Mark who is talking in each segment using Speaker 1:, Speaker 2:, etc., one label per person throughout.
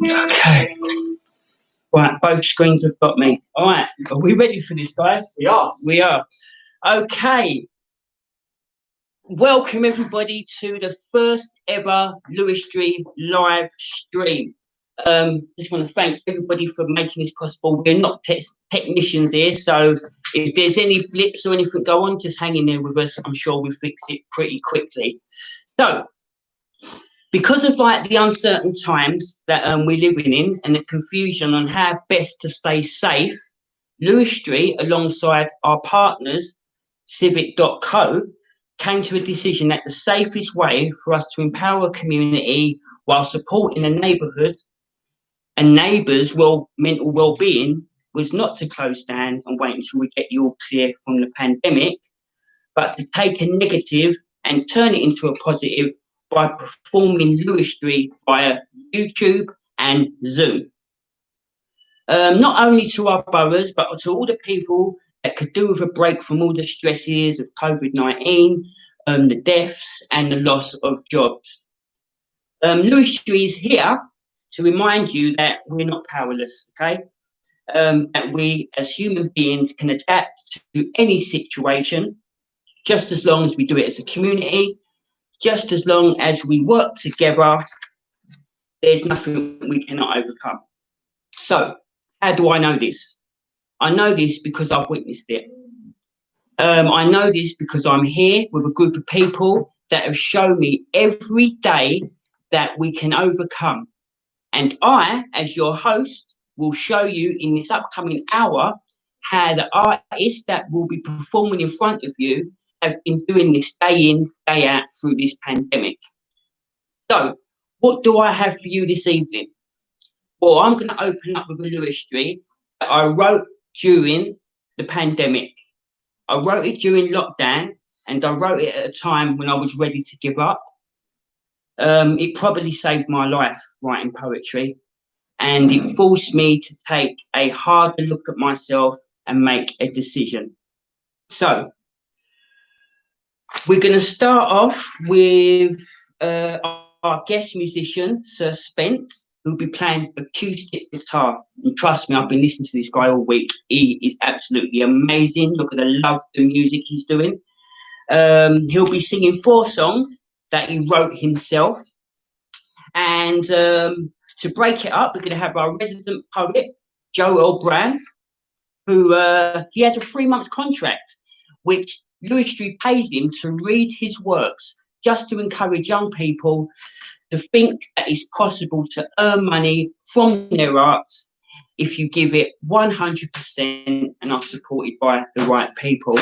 Speaker 1: Okay. Right, both screens have got me. All right, are we ready for this, guys?
Speaker 2: We are.
Speaker 1: We are. Okay. Welcome everybody to the first ever Lewistry live stream. Just want to thank everybody for making this possible. We're not technicians here, so if there's any blips or anything go on, just hang in there with us. I'm sure we'll fix it pretty quickly. So, because of like the uncertain times that we're living in and the confusion on how best to stay safe, Lewistry, alongside our partners, civic.co, came to a decision that the safest way for us to empower a community while supporting a neighbourhood and neighbours' mental well-being was not to close down and wait until we get you all clear from the pandemic, but to take a negative and turn it into a positive by performing Lewistry via YouTube and Zoom. Not only to our boroughs, but to all the people that could do with a break from all the stresses of COVID-19, the deaths and the loss of jobs. Lewistry is here to remind you that we're not powerless, okay? That we as human beings can adapt to any situation, just as long as we do it as a community, just as long as we work together, there's nothing we cannot overcome. So, how do I know this? I know this because I've witnessed it. I know this because I'm here with a group of people that have shown me every day that we can overcome. And I, as your host, will show you in this upcoming hour how the artists that will be performing in front of you have been doing this day in, day out through this pandemic. So, what do I have for you this evening? Well, I'm going to open up with a Lewistry that I wrote during the pandemic. I wrote it during lockdown, and I wrote it at a time when I was ready to give up. It probably saved my life writing poetry, and it forced me to take a harder look at myself and make a decision. So, we're going to start off with our guest musician, Sir Spence, who'll be playing acoustic guitar. And trust me, I've been listening to this guy all week. He is absolutely amazing. Look at the love the music he's doing. He'll be singing 4 songs that he wrote himself. And to break it up, we're going to have our resident poet, Joel Brown, who he has a 3-month contract, which Lewistry pays him to read his works, just to encourage young people to think that it's possible to earn money from their arts if you give it 100% and are supported by the right people.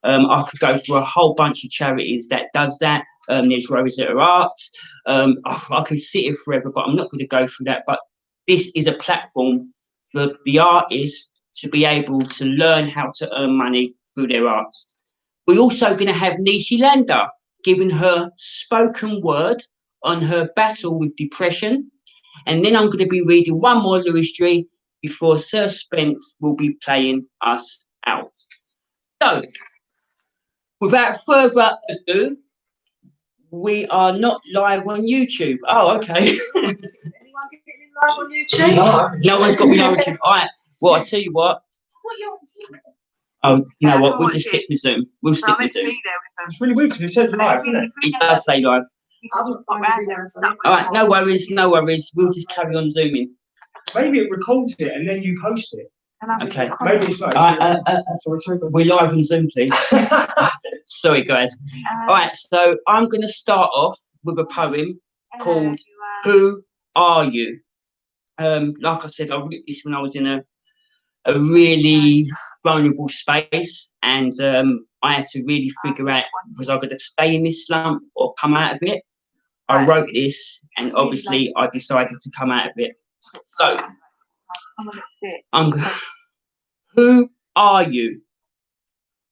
Speaker 1: I could go through a whole bunch of charities that does that. There's Rosetta Arts. I could sit here forever, but I'm not going to go through that. But this is a platform for the artists to be able to learn how to earn money through their arts. We're also going to have Nishi Landa giving her spoken word on her battle with depression. And then I'm going to be reading one more Lewistry before Sir Spence will be playing us out. So, without further ado, we are not live on YouTube. Oh, okay.
Speaker 3: Anyone getting live on YouTube?
Speaker 1: No one's got me on YouTube. All right. Well, I'll tell you what. Oh, you know what? We'll just stick with Zoom. We'll stick with Zoom.
Speaker 2: It's really weird because it says live, isn't it?
Speaker 1: It does say live. All right, no worries, no worries. We'll just carry on zooming.
Speaker 2: Maybe it records it and then you post it.
Speaker 1: Okay.
Speaker 2: Maybe it's like.
Speaker 1: We're live on Zoom, please. Sorry, guys. All right, so I'm going to start off with a poem called "Who Are You?" Like I said, I wrote this when I was in a really vulnerable space, and I had to really figure out, was I going to stay in this slump or come out of it? I wrote this, and obviously I decided to come out of it. So, who are you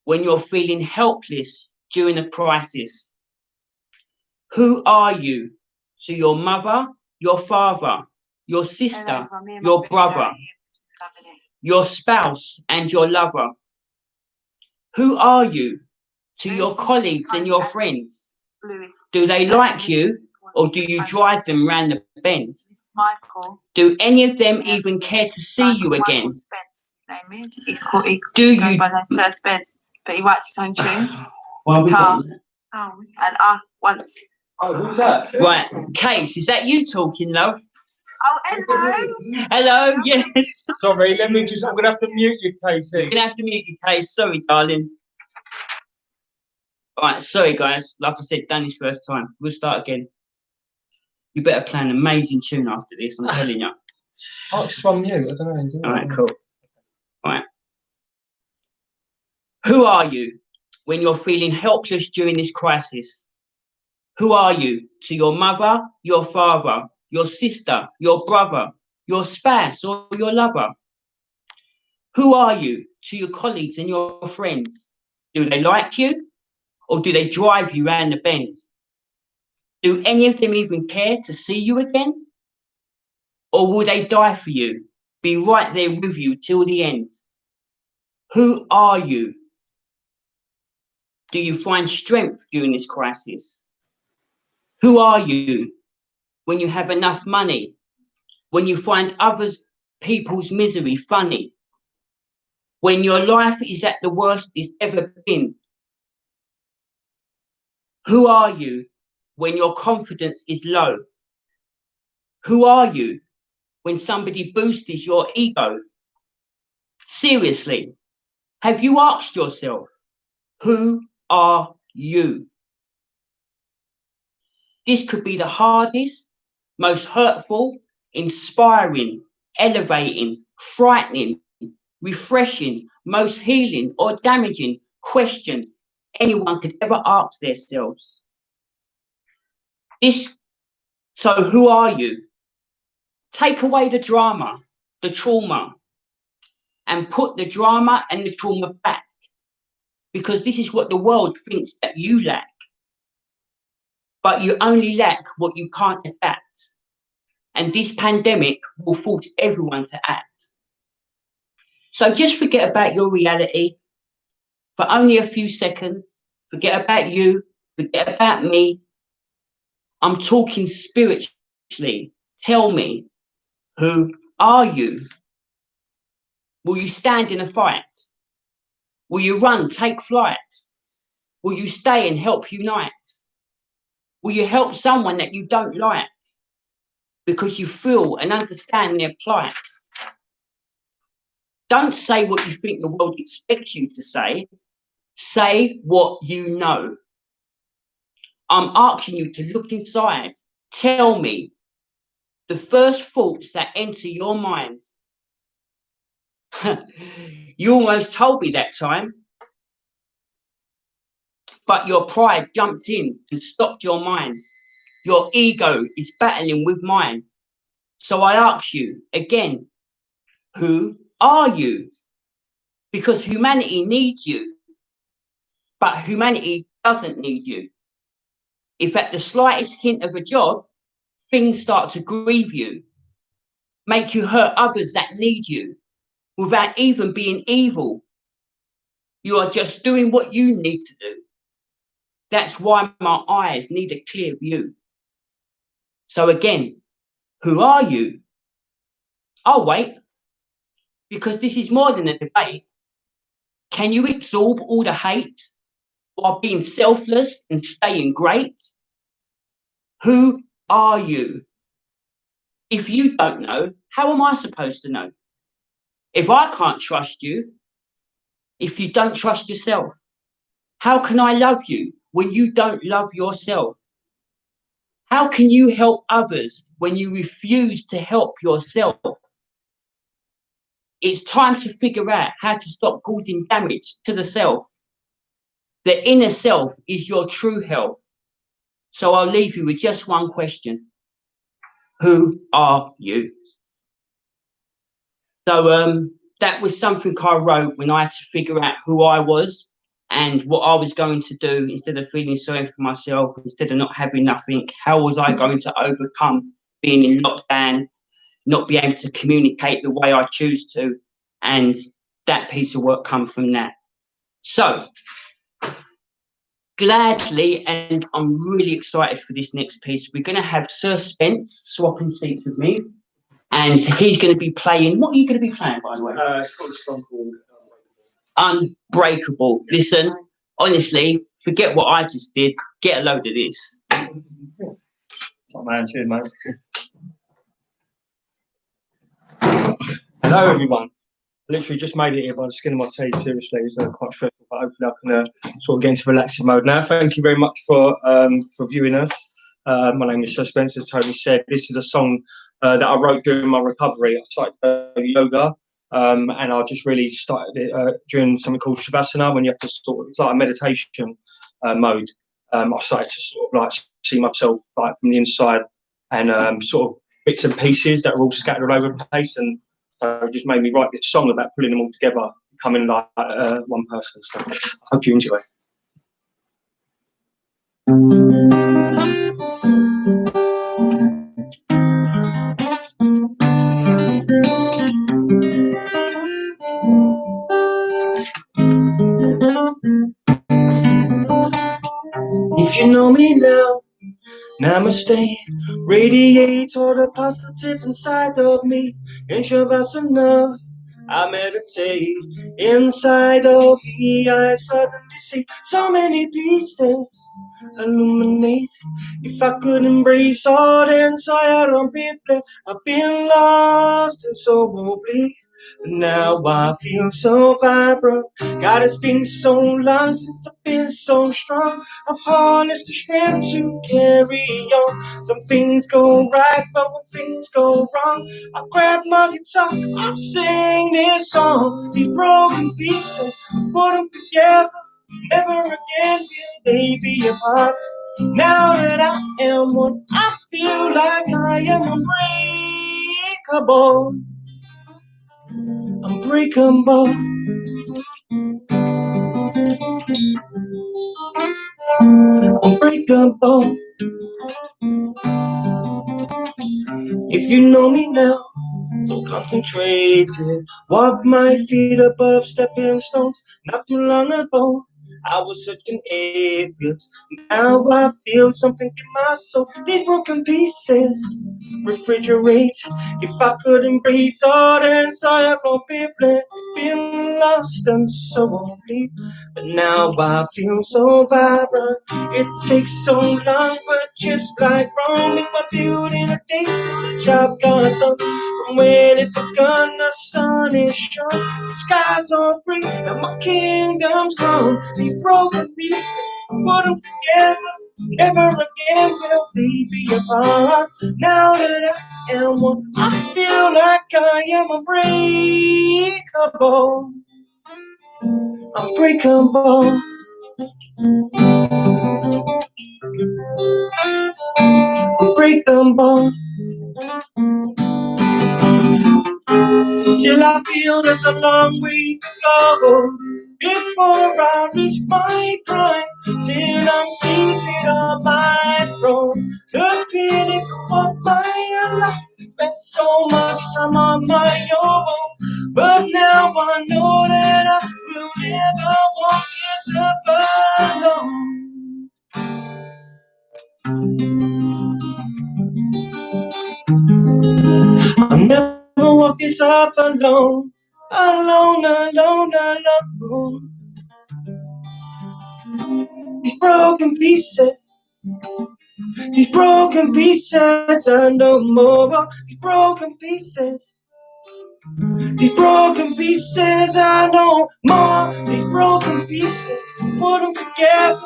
Speaker 1: when you're feeling helpless during a crisis? Who are you to your mother, your father, your sister, your brother, your spouse and your lover? Who are you to your colleagues and your friends? Do they like you or do you drive them round the bend?
Speaker 3: This is Michael.
Speaker 1: Do any of them even care to see you again?
Speaker 3: Michael Spence, his name is. He's called. He
Speaker 1: Do
Speaker 3: goes
Speaker 1: you?
Speaker 3: by the name Sir Spence, but he writes his own tunes.
Speaker 1: Well, we
Speaker 3: Guitar.
Speaker 1: got-
Speaker 3: Oh, and I once.
Speaker 2: Oh, who's that?
Speaker 1: Right, Case, is that you talking, love?
Speaker 3: Oh, hello.
Speaker 1: Hello, yes.
Speaker 2: Sorry, let me just. I'm gonna have to mute you, Casey.
Speaker 1: You're gonna have to mute you, Case. Sorry, darling. Right, sorry, guys. Like I said, Danny's first time. We'll start again. You better play an amazing tune after this. I'm telling you.
Speaker 2: Oh, it's from you. I don't know.
Speaker 1: All right, cool. All right. Who are you when you're feeling helpless during this crisis? Who are you to your mother, your father, your sister, your brother, your spouse, or your lover? Who are you to your colleagues and your friends? Do they like you, or do they drive you round the bend? Do any of them even care to see you again? Or will they die for you, be right there with you till the end? Who are you? Do you find strength during this crisis? Who are you when you have enough money? When you find others people's misery funny? When your life is at the worst it's ever been? Who are you when your confidence is low? Who are you when somebody boosts your ego? Seriously, have you asked yourself, who are you? This could be the hardest, most hurtful, inspiring, elevating, frightening, refreshing, most healing or damaging question anyone could ever ask themselves. So who are you? Take away the drama, the trauma, and put the drama and the trauma back, because this is what the world thinks that you lack. But you only lack what you can't adapt. And this pandemic will force everyone to act. So just forget about your reality for only a few seconds. Forget about you, forget about me. I'm talking spiritually. Tell me, who are you? Will you stand in a fight? Will you run, take flight? Will you stay and help unite? Will you help someone that you don't like because you feel and understand their plight? Don't say what you think the world expects you to say. Say what you know. I'm asking you to look inside. Tell me the first thoughts that enter your mind. You almost told me that time, but your pride jumped in and stopped your mind. Your ego is battling with mine. So I ask you again, who are you? Because humanity needs you, but humanity doesn't need you. If at the slightest hint of a job, things start to grieve you, make you hurt others that need you, without even being evil, you are just doing what you need to do. That's why my eyes need a clear view. So again, who are you? I'll wait, because this is more than a debate. Can you absorb all the hate while being selfless and staying great? Who are you? If you don't know, how am I supposed to know? If I can't trust you, if you don't trust yourself, how can I love you when you don't love yourself? How can you help others when you refuse to help yourself? It's time to figure out how to stop causing damage to the self. The inner self is your true health. So I'll leave you with just one question. Who are you? So that was something I wrote when I had to figure out who I was and what I was going to do. Instead of feeling sorry for myself, instead of not having nothing, how was I going to overcome being in lockdown, not be able to communicate the way I choose to? And that piece of work comes from that. So gladly, and I'm really excited for this next piece. We're going to have Sir Spence swapping seats with me, and he's going to be playing. What are you going to be playing, by the way?
Speaker 2: It's got a song called
Speaker 1: Unbreakable. Listen, honestly, forget what I just did. Get a load of this.
Speaker 2: Top man, cheers, mate. Hello, everyone. Literally just made it here by the skin of my teeth. Seriously, it's quite stressful, but hopefully I can sort of get into relaxing mode now. Thank you very much for viewing us. My name is Sir Spence, as Tony said. This is a song that I wrote during my recovery. I started yoga, and I just really started it during something called Shavasana, when you have to sort of, it's like a meditation mode. I started to sort of like see myself like from the inside, and sort of bits and pieces that are all scattered all over the place, and so it just made me write this song about pulling them all together, becoming like one person. So I hope you enjoy. If you know me now, namaste. Radiate all the positive inside of me. In Shavasana, I meditate. Inside of me, I suddenly see so many pieces illuminate. If I could embrace all inside of people, I've been lost and so oblique. But now I feel so vibrant. God, it's been so long since I've been so strong. I've harnessed the strength to carry on. Some things go right, but when things go wrong, I grab my guitar, I sing this song. These broken pieces, I put them together. Never again will they be apart. Now that I am one, I feel like I am unbreakable. Unbreakable. Unbreakable. If you know me now, so concentrated, walk my feet above stepping stones. Not too long ago, I was such an atheist. Now I feel something in my soul. These broken pieces refrigerate. If I could embrace all the inside of people, it's been lost and so deep. But now I feel so vibrant. It takes so long, but just like Rome, if I do it in a day, the job got done. From when it begun, the sun is shone, the skies are free, and my kingdom's come. These broken pieces, put them together. Never again will they be apart. Now that I am one, I feel like I am unbreakable. Unbreakable. Unbreakable. Till I feel there's a long way to go before I reach my prime. Till I'm seated on my throne, the pinnacle of my life. Spent so much time on my own, but now I know that I will never walk this earth alone. I'll never walk this earth alone, alone, alone, alone. These broken pieces, these broken pieces, I know more. These broken pieces, these broken pieces, I know more. These broken pieces, put them together.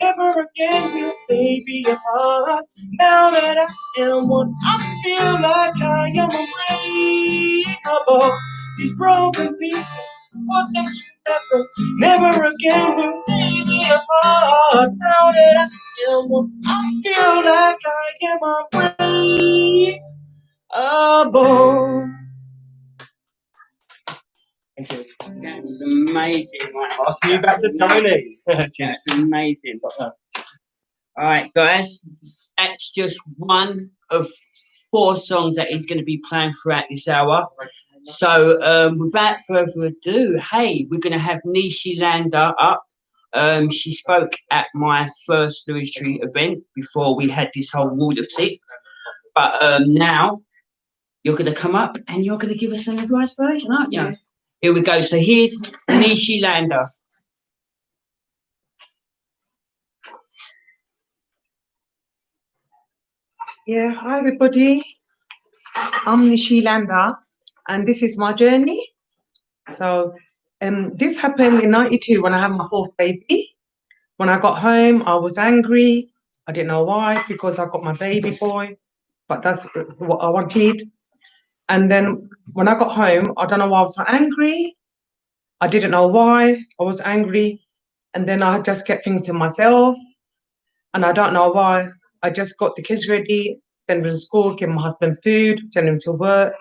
Speaker 2: Never again will they be apart. Now that I am one, I feel like I am unbreakable. These broken pieces, put them together. Never again will they be apart. Now that I am one, I feel like I am unbreakable. Thank you.
Speaker 1: That was amazing. Right,
Speaker 2: I'll see you back to Tony.
Speaker 1: That's amazing. All right, guys, that's just one of 4 songs that he's going to be playing throughout this hour. So, without further ado, hey, we're going to have Nishi Lander up. She spoke at my first Lewistry event before we had this whole Ward of Six. But now you're going to come up and you're going to give us an advice version, aren't you? Yeah. Here we go. So here's Nishi Lander.
Speaker 4: Yeah, hi everybody. I'm Nishi Lander, and this is my journey. So, this happened in '92 when I had my fourth baby. When I got home, I was angry. I didn't know why, because I got my baby boy, but that's what I wanted. And then when I got home, I don't know why I was so angry. I didn't know why I was angry, and then I just kept things to myself, and I don't know why. I just got the kids ready, send them to school, give my husband food, send him to work,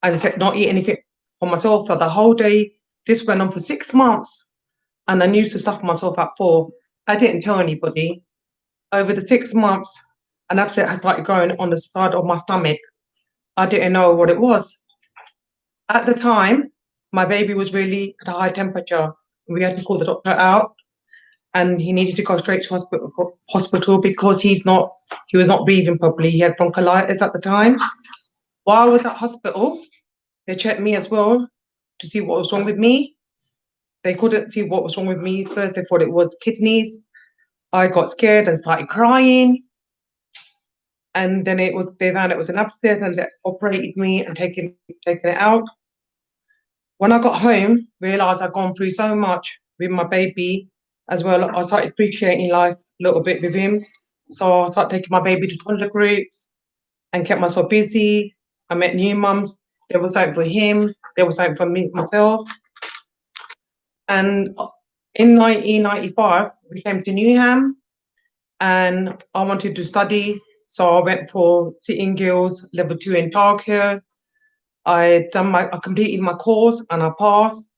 Speaker 4: and said not eat anything for myself for the whole day. This went on for 6 months, and I used to stuff myself at 4. I didn't tell anybody. Over the 6 months, an abscess had started growing on the side of my stomach. I didn't know what it was. At the time, my baby was really at a high temperature. We had to call the doctor out, and he needed to go straight to hospital because he was not breathing properly. He had bronchitis at the time. While I was at hospital, they checked me as well to see what was wrong with me. They couldn't see what was wrong with me. First, they thought it was kidneys. I got scared and started crying. And then they found it was an abscess, and they operated me and taken it out. When I got home, realised I'd gone through so much with my baby as well. I started appreciating life a little bit with him. So I started taking my baby to toddler groups and kept myself busy. I met new mums. There was something for him. There was something for me, myself. And in 1995, we came to Newham, and I wanted to study. So I went for Sitting Girls Level 2 in childcare. I completed my course and I passed.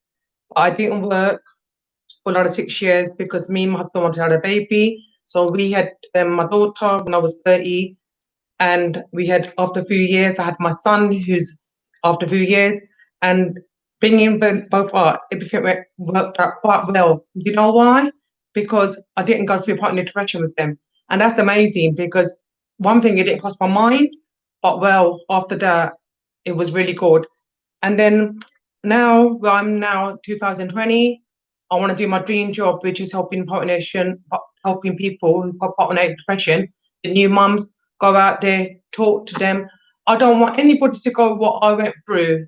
Speaker 4: But I didn't work for another 6 years because me and my husband wanted to have a baby. So we had my daughter when I was 30, and we had, after a few years, I had my son, who's after a few years, and bringing them both up, everything worked out quite well. You know why? Because I didn't go through partner depression with them. And that's amazing, because one thing, it didn't cross my mind, but well, after that, it was really good. And then now, where I'm now, 2020, I want to do my dream job, which is helping people who've got partner depression, the new mums, go out there, talk to them. I don't want anybody to go what I went through.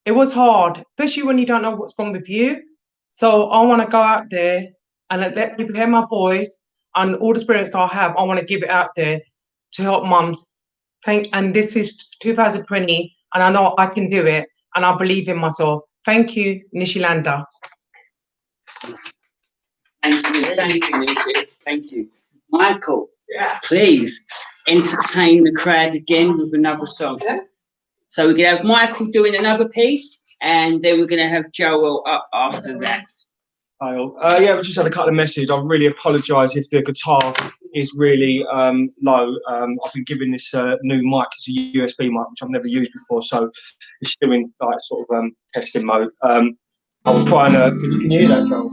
Speaker 4: It was hard, especially when you don't know what's wrong with you. So I want to go out there and let people hear my voice, and all the experience I have, I want to give it out there to help mums. And this is 2020, and I know I can do it, and I believe in myself. Thank you, Nishi Lander.
Speaker 1: Thank you, Nishi. Thank you. Michael, please entertain the crowd again with another song. So we're going to have Michael doing another piece, and then we're going to have Joel up after that.
Speaker 2: Hi all. Yeah, we just had a couple of messages. I really apologise if the guitar is really low. I've been given this new mic. It's a USB mic, which I've never used before, so it's still in like sort of testing mode. I'll try and can you hear that, Joel?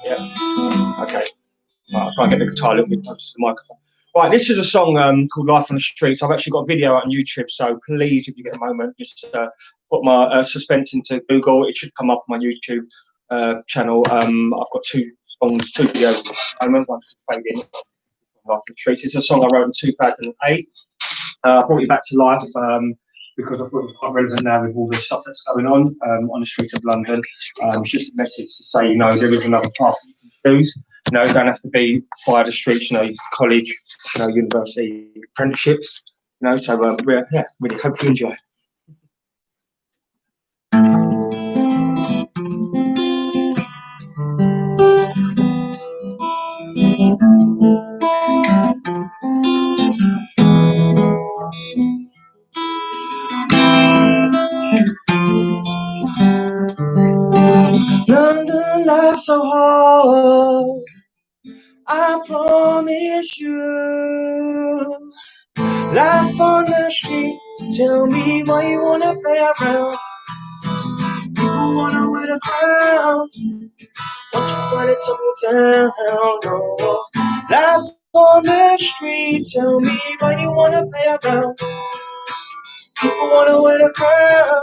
Speaker 2: Yeah. Okay. Right, I'll try and get the guitar a little bit closer to the microphone. Right, this is a song called Life on the Streets. I've actually got a video out on YouTube, so please, if you get a moment, just put my Suspense into Google. It should come up on my YouTube channel. I've got 2 songs, 2 videos at the moment. One's Fading, Life on the Streets. It's a song I wrote in 2008. I brought it back to life because I thought it was quite relevant now with all the stuff that's going on the streets of London. It's just a message to say, you know, there is another path you can choose. You know, you don't have to be by the streets, you know, college, you know, university, apprenticeships, you know, so yeah, really hope you enjoy. London life so hard, I promise you. Life on the street, tell me why you wanna play around. People wanna wear with a crown. Watch your money tumble down. Oh, life on the street. Tell me why you wanna play around. People wanna wear the crown.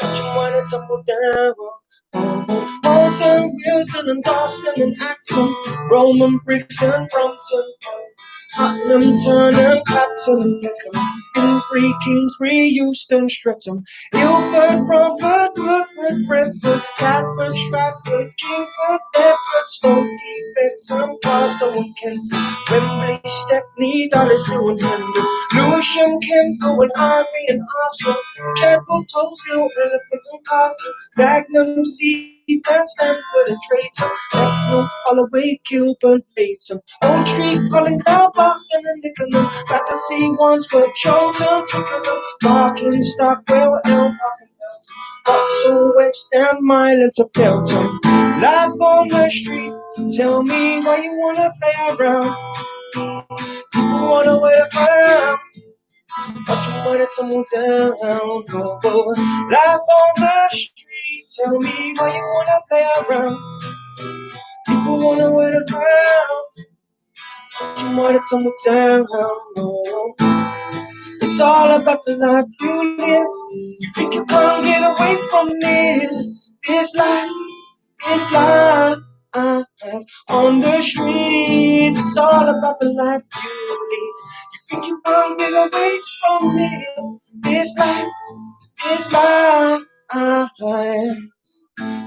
Speaker 2: Watch your money tumble down. Boston, Wilson, and Dawson, and Axon, Roman, Brixton, Brompton, Tottenham, Turnham, Clapton, Beckham, Kingsbury, Euston, Streatham, Ilford, Romford, Woodford, Brentford, Catford, Stratford, Chingford, Bedford, Stokey, Bexham, Glasgow, and Kent, Wembley, Stepney, Dallas, and Hendon, Lewisham, Kensal, and Harvey, and Arsenal, Chapel, Tulsa, Elephant, and Castle, Dagenham, Seeds, and Stamford, and Traitor, Bethnal, Holloway, Kilburn, Payton, Old Street, Collingdale, Boston, and Nickenham, Battersea, Wandsworth, Charlton, Twickenham, Barking, Stockwell, Elm, Vauxhall, West Ham, Milan to Felton. Life on the street, tell me why you wanna play around. People wanna wear a crown. But you wanted someone down, oh. Life on the street, tell me why you wanna play around. People wanna wear the crown. But you wanted someone down, oh. It's all about the life you live. You think you can't get away from it. This life I have on the streets. It's all about the life you lead. You think you can't get away from it. This life I have.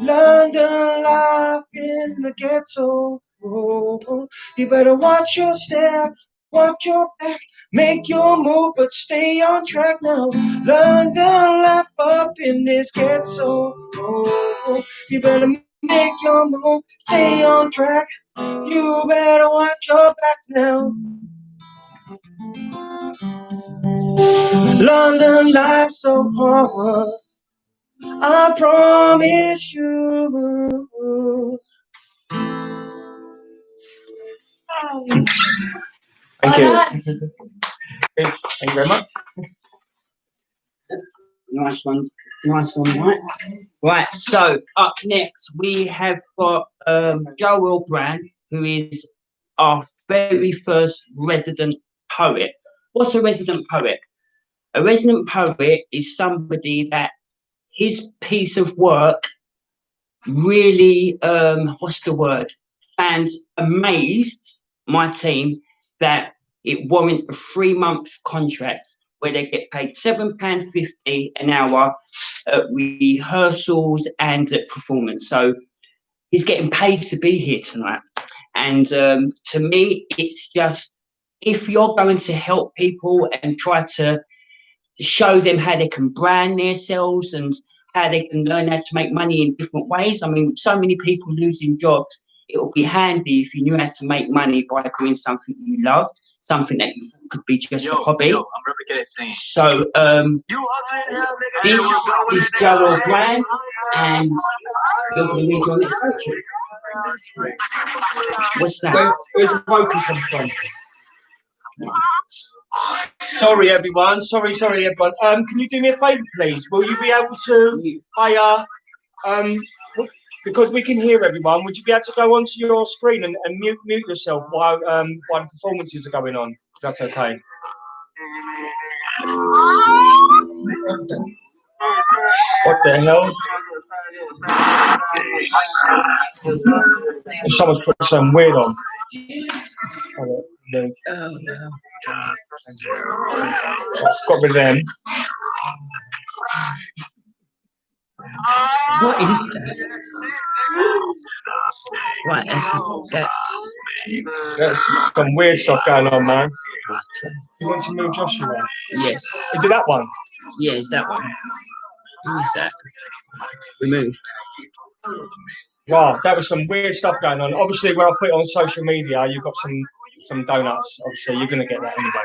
Speaker 2: London life in the ghetto. Oh, you better watch your step, watch your back, make your move, but stay on track now. London life up in this ghetto. Oh, you better make your move, stay on track. You better watch your back now. London life so hard, I promise you. Thank you. Thank you very much.
Speaker 1: Nice one, right? Right, so up next we have got Joel Brand, who is our very first resident poet. What's a resident poet? A resident poet is somebody that his piece of work really, and amazed my team that it warrant a 3-month contract where they get paid £7.50 an hour at rehearsals and at performance. So he's getting paid to be here tonight. And to me, it's just, if you're going to help people and try to show them how they can brand themselves and how they can learn how to make money in different ways. I mean, so many people losing jobs. It would be handy if you knew how to make money by doing something you loved, something that you could be just a hobby.
Speaker 5: I'm really good at singing.
Speaker 1: So this is Joel Brand, and you're going to read your next poetry. What's that?
Speaker 2: Where's the vocal come from? Sorry everyone, sorry everyone. Can you do me a favour please? Will you be able to hire, because we can hear everyone, would you be able to go onto your screen and mute yourself while the performances are going on? That's okay. What the hell? Someone's put something weird on. Got rid of them.
Speaker 1: What is that? Right,
Speaker 2: There's some weird stuff going on, man. You want to move Joshua?
Speaker 1: Yes.
Speaker 2: Is it that one?
Speaker 1: Yeah, it's that one. Who's that? Remove.
Speaker 2: Wow, that was some weird stuff going on. Obviously, when I put it on social media, you've got some donuts. Obviously, you're going to get that anyway.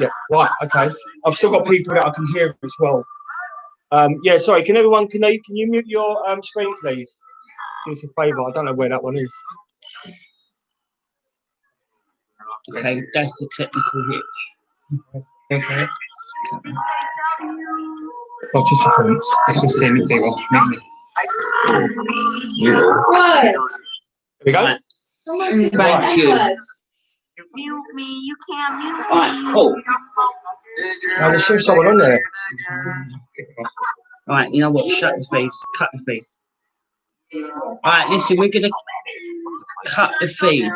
Speaker 2: Yeah, right, okay. I've still got people that I can hear as well. Yeah, sorry. Can you mute your screen, please? Do us a favour. I don't know where that one is.
Speaker 1: Okay, that's the technical hit.
Speaker 2: Okay. Participants, this is anything off me. Here we go.
Speaker 1: Right. Thank you.
Speaker 3: Mute me, you can't mute me.
Speaker 1: Alright, cool.
Speaker 2: Now there's still someone on there.
Speaker 1: Alright, you know what? Shut the feed. Cut the feed. Alright, listen, we're gonna cut the feed.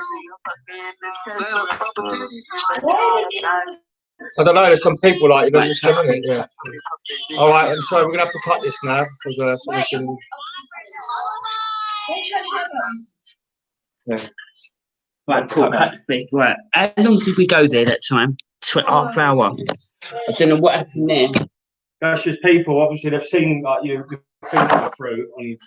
Speaker 2: I don't know, there's some people like you, just come in it, yeah. Alright, I'm sorry, we're gonna have to cut this now because so we can. Yeah.
Speaker 1: Right, cool. Cut the feed. Right. How long did we go there that time? Half hour. I don't know what happened there.
Speaker 2: That's just people, obviously they've seen like you things go through on